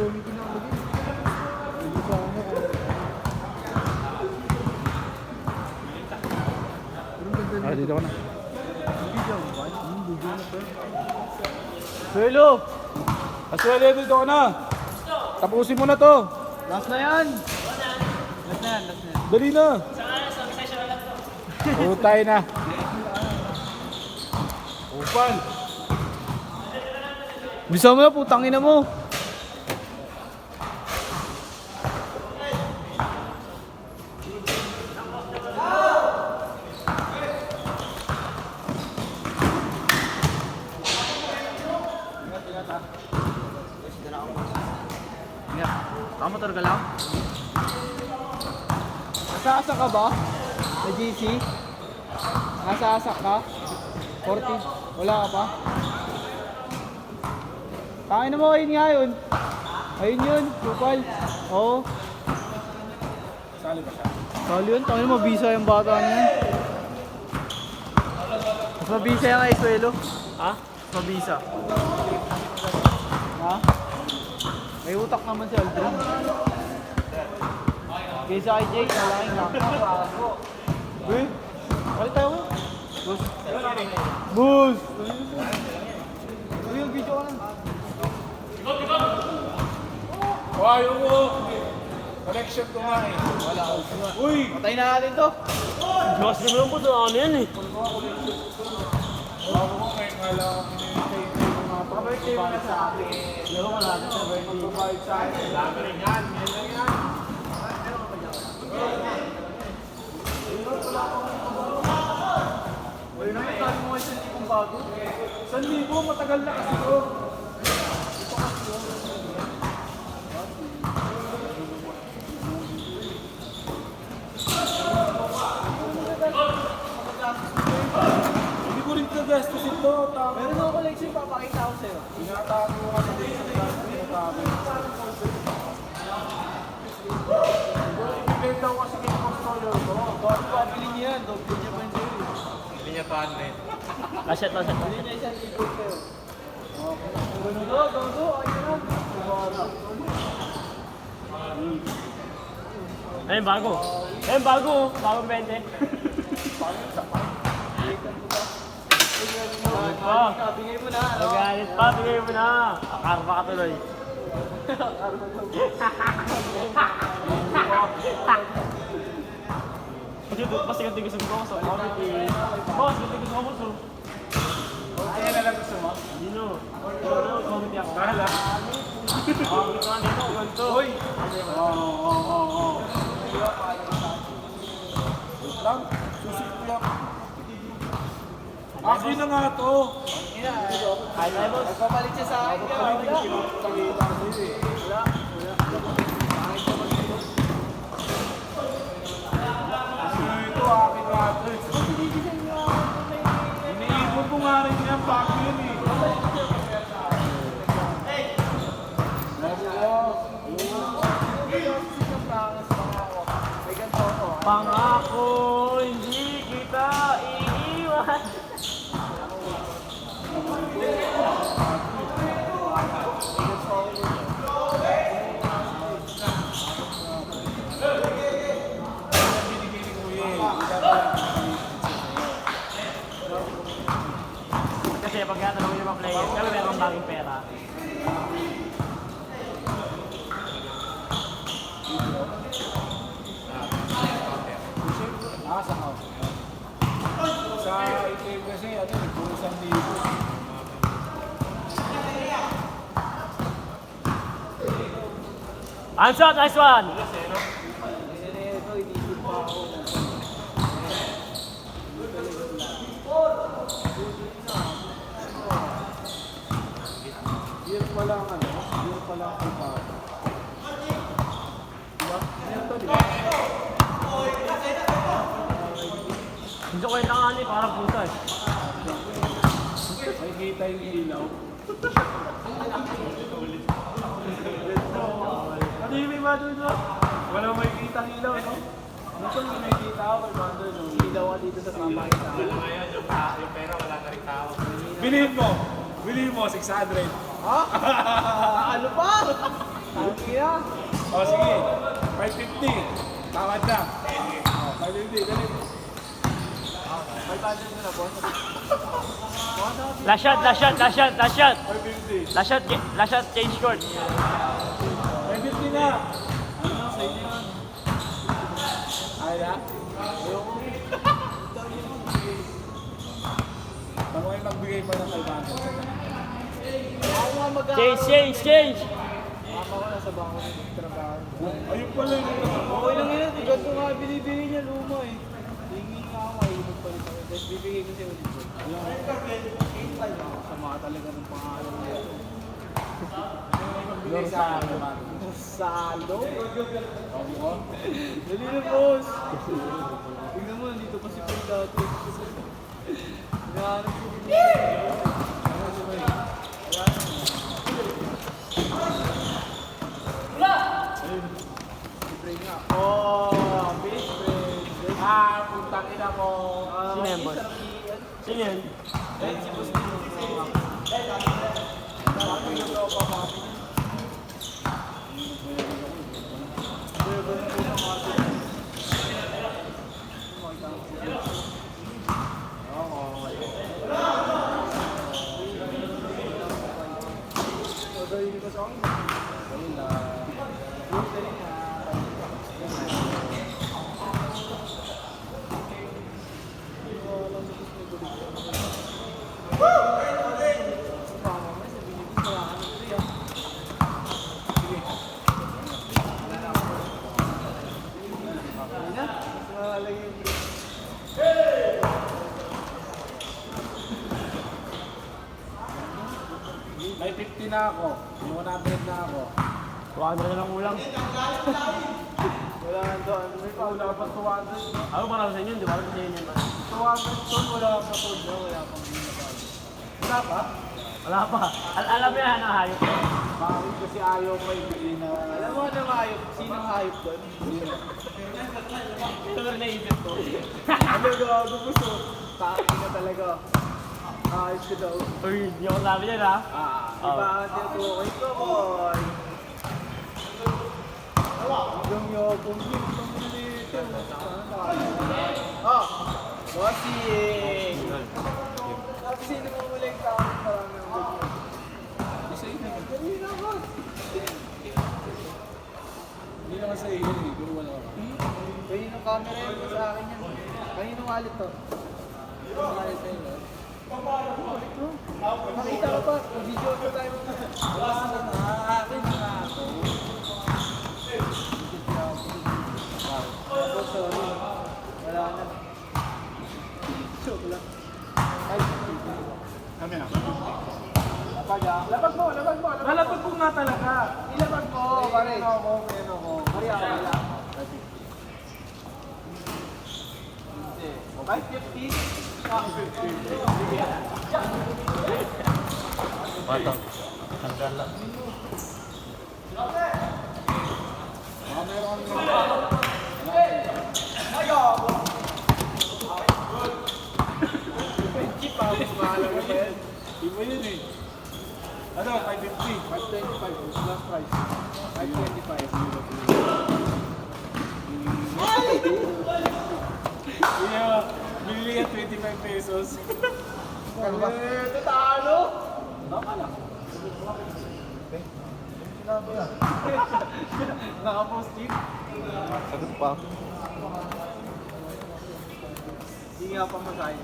Ah, dito ka na. Suelo! Asuelo, dito ka na! Tapusin mo na to! Last na yan! Last na yan. Dali na! Utay na! Upan! Bisa mo na, putang ina mo! Tama talaga lang. Nasa-asak ka ba? Sa GC? Nasa-asak ka? 40? Wala ka pa? Tangin na mo, ayun nga yun. Ayun yun, kupal. Oo. Sali ba siya? Sali yun, tangin mo, mabisa yung bata niya. Mas mabisa yung kay Suelo. Ha? Mas mabisa. Ha? May utak naman si Aldrin. Kaysa kay Jake, malaking kakak. Eh? Kalit tayo mo? Bus. Bus! Uy, yung video ka lang. Wow, yung connection ko nga eh. Wala ako. Uy! Patayin na natin to. Diyos na lang po ito, ano yan eh. Wala ko ngayon, wala akong hinihintay yung mga Paka-birthday mo na sa akin. Laro ka natin sa birthday. pagbabayad sa akin. Dami rin yan. Yan lang yan. Uy, nakikita mo isang tipong bago. 1,000, matagal na kasi ko. Hindi ko rin kagastos ito. Tama. Meron ako collection, papakita ko sa'yo. Tinatago ko kasi dito sa tinatago. Ibibenta ko kasi kay Controller ko. Bago pabili niya yan, doble niya pa yung sa'yo. Hindi niya pa ano eh. Laset. Bili niya isang libo sa'yo. Go, ayun na. Ayun, bago. Ayun, bago. Bagong 20. Bigay mo na, ano? Magalit pa, bigay mo na. Akarma ka tuloy. Kasi ganti gusto ko sa comment eh. Boss, ganti gusto ko so. Kaya na lang gusto mo? Dino. Comment ako. Bahala. Comment ka nito, ganito. Hoy! Oo. Wait lang. Susik ko lang. Akin na nga to. Hi, boss. Nagpapalit siya sa akin. Ito, akin nga to. Iniipon ko nga rin yan. Bago yun eh. Pangako, hindi kita iiwan. Kasi pag natanong yung mga player, kami meron baging pera. Sa itim kasi, ano, puro 1,000. Answer, nice one! Yun pala ang ano, yun pala ang iba. Diba? Yan to, diba? Gusto ko yung tangali, parang puta eh. May kita yung ilaw. Ano yung may madul doon? Wala may kita ang ilaw, no? Gusto mo may kita ako, may bundle, no? Ilaw ka dito sa tama kita. Yung pera, wala na rin tao. Bilhin mo! Bilhin mo, 600. Ha? Ano pa? Kaya. O sige, 550. Tawad na. O, 550, dali. 500 na boss. Last shot, last shot, last shot, last shot. 550. Last shot, change court. 550 na. Ano, sa inyo yun? Ay na? Ayoko. Tama kayo magbigay pa ng 500. Ako nga mag-aaral. Change, change. Ako nga nasa bangko ng trabaho. Ayun pala yun. Okay lang yun. Tigad ko nga binibigay niya luma eh. Hingi nga ako mahilog pa rin ako. Tapos bibigay ko siya ulit. Sama talaga ng pangalan niya. Magbigay sa akin. Salo? Sabi ko. Dali na boss. Tingnan mo, nandito pa si Paul dati. Hinahanap ko din. Libre nga. Oh, best friend. Putang ina mo. Sino yan, boss? Sino yan? Si boss din. May 50 na ako. May 100 na ako. 200 na lang ulang. Wala nga doon. May pa. Wala pa 200. Ako para sa inyo, di ba? Para sa inyo yan. 200 ton, wala pa to. Wala pa. Wala pa? Wala pa. Alam mo yan, ang hayop. Bakit kasi ayaw pa ibigay na... Alam mo ano hayop? Sinong hayop doon? Ito na naisip ko. Ano gago gusto? Taki na talaga. Ayos ko daw. Uy, hindi ako sabi yan ha. Iba ang tinutukoy ko, boy. Yung yobong yun, itong dito. Oh! Bossing! Sino mo mula yung tao? Marami ang gusto. Isa yun naman. Dali na, boss! Hindi naman sa iyo eh. Pero wala ka. Kaninong camera yun po sa akin yan. Kaninong wallet to? Kaninong wallet na yun, Makita ko pa, video ko tayo. Akin na ako. Oh, sorry. Wala na. Joke lang. Ay, Kami na. lapag ah. Lapag mo, lapag mo. Nalapag ko nga talaga. Ilapag mo, pare. Meron ako, meron ako. Pare ako, wala. 550. Ah, 50. Bato. Hanggang lang. Baka meron kami Cheap ah, mas mahal ako ba yan? Iba yun eh. Ano, 550. 525, last price. 525. Iya, bili yan 25 pesos. Talo! Baka lang. Nakapost tip. Sagot pa. Hindi nga pa masahin.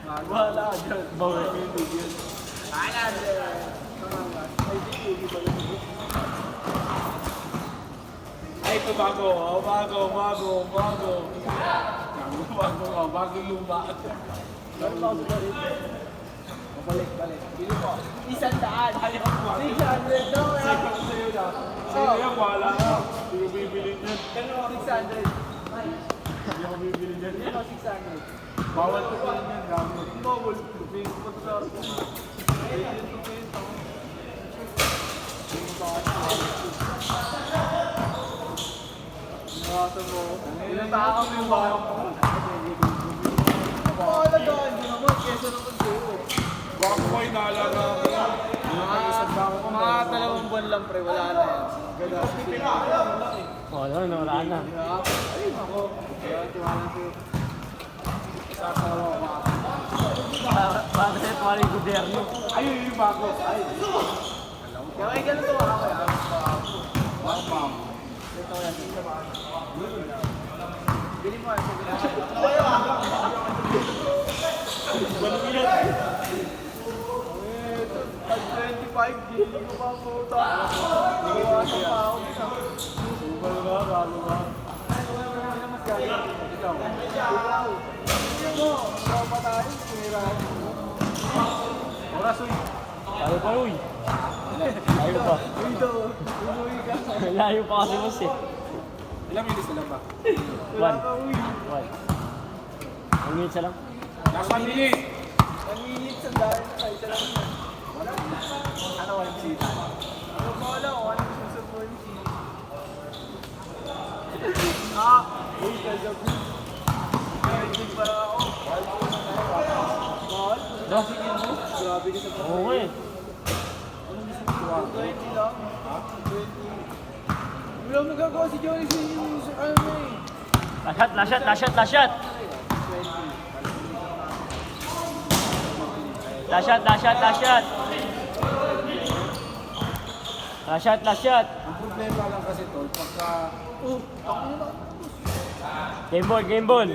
Wala ka dyan. Bawal. Wala dyan. Ay, hindi ba lang ito? Ay, ito bago. Oh, bago. Bago luma. Meron ba ako sa rin? Balik. Bili ko. 100. Ayaw ko. 600 daw eh. Sa'yo na. Sa'yo yan, wala ka. Hindi ko bibili niyan. 600. Hindi ako bibili niyan. Ano 600? Bawal ko pa rin yan, gago. Bawal. Bigyan ko pa ito sa arko. Ayun ito pa yun. Nasa mo. Ilang tao mo yung bahay mo? Oo, alagaan din naman. Kesa naman sa'yo. Baka ko ay naalaga ako. Mga 2 buwan lang pre, wala na yan. Ganda sa sila. Oh, ano, nawala na. Ay, ako. Kaya tiwala sa'yo. Sasawa ko. Para sa ito yung gobyerno. Ayun, yung bago. Ay. Kaya ay ganun to ako. One mom. Ito yan. Bili mo. Pag 25, gili ko pa po ito. Iiwasan pa ako. Super ba? Bago ba? Ano mas gagawin? Ikaw. Ikaw. Ikaw pa tayo. Sinirahan mo. Oras, uy. Layo pa, uy. Layo pa. Uy, ito. Umuwi ka. Layo pa kasi boss eh. Ilang minutes na lang ba? Wala pa, uy. One. 1 minute lang. Last 1 minute. 1 minute, sandali na kayo. Isa lang na. Wala. Ano, walang sita? Ano ba wala? Ano susunod yung sita? Ah! Uy, kagabi. Kaya para ako. Mahal ko na tayo. Mahal? Do? Sige mo. Grabe ka sa pag- Oo nga eh. Anong gusto mo? 20 lang. Ha? 20. Wala magagawa si Johnny sa ano eh. Last shot. Last shot. Ang problema lang kasi tol, pagka... Oh, ako na ba? Game ball.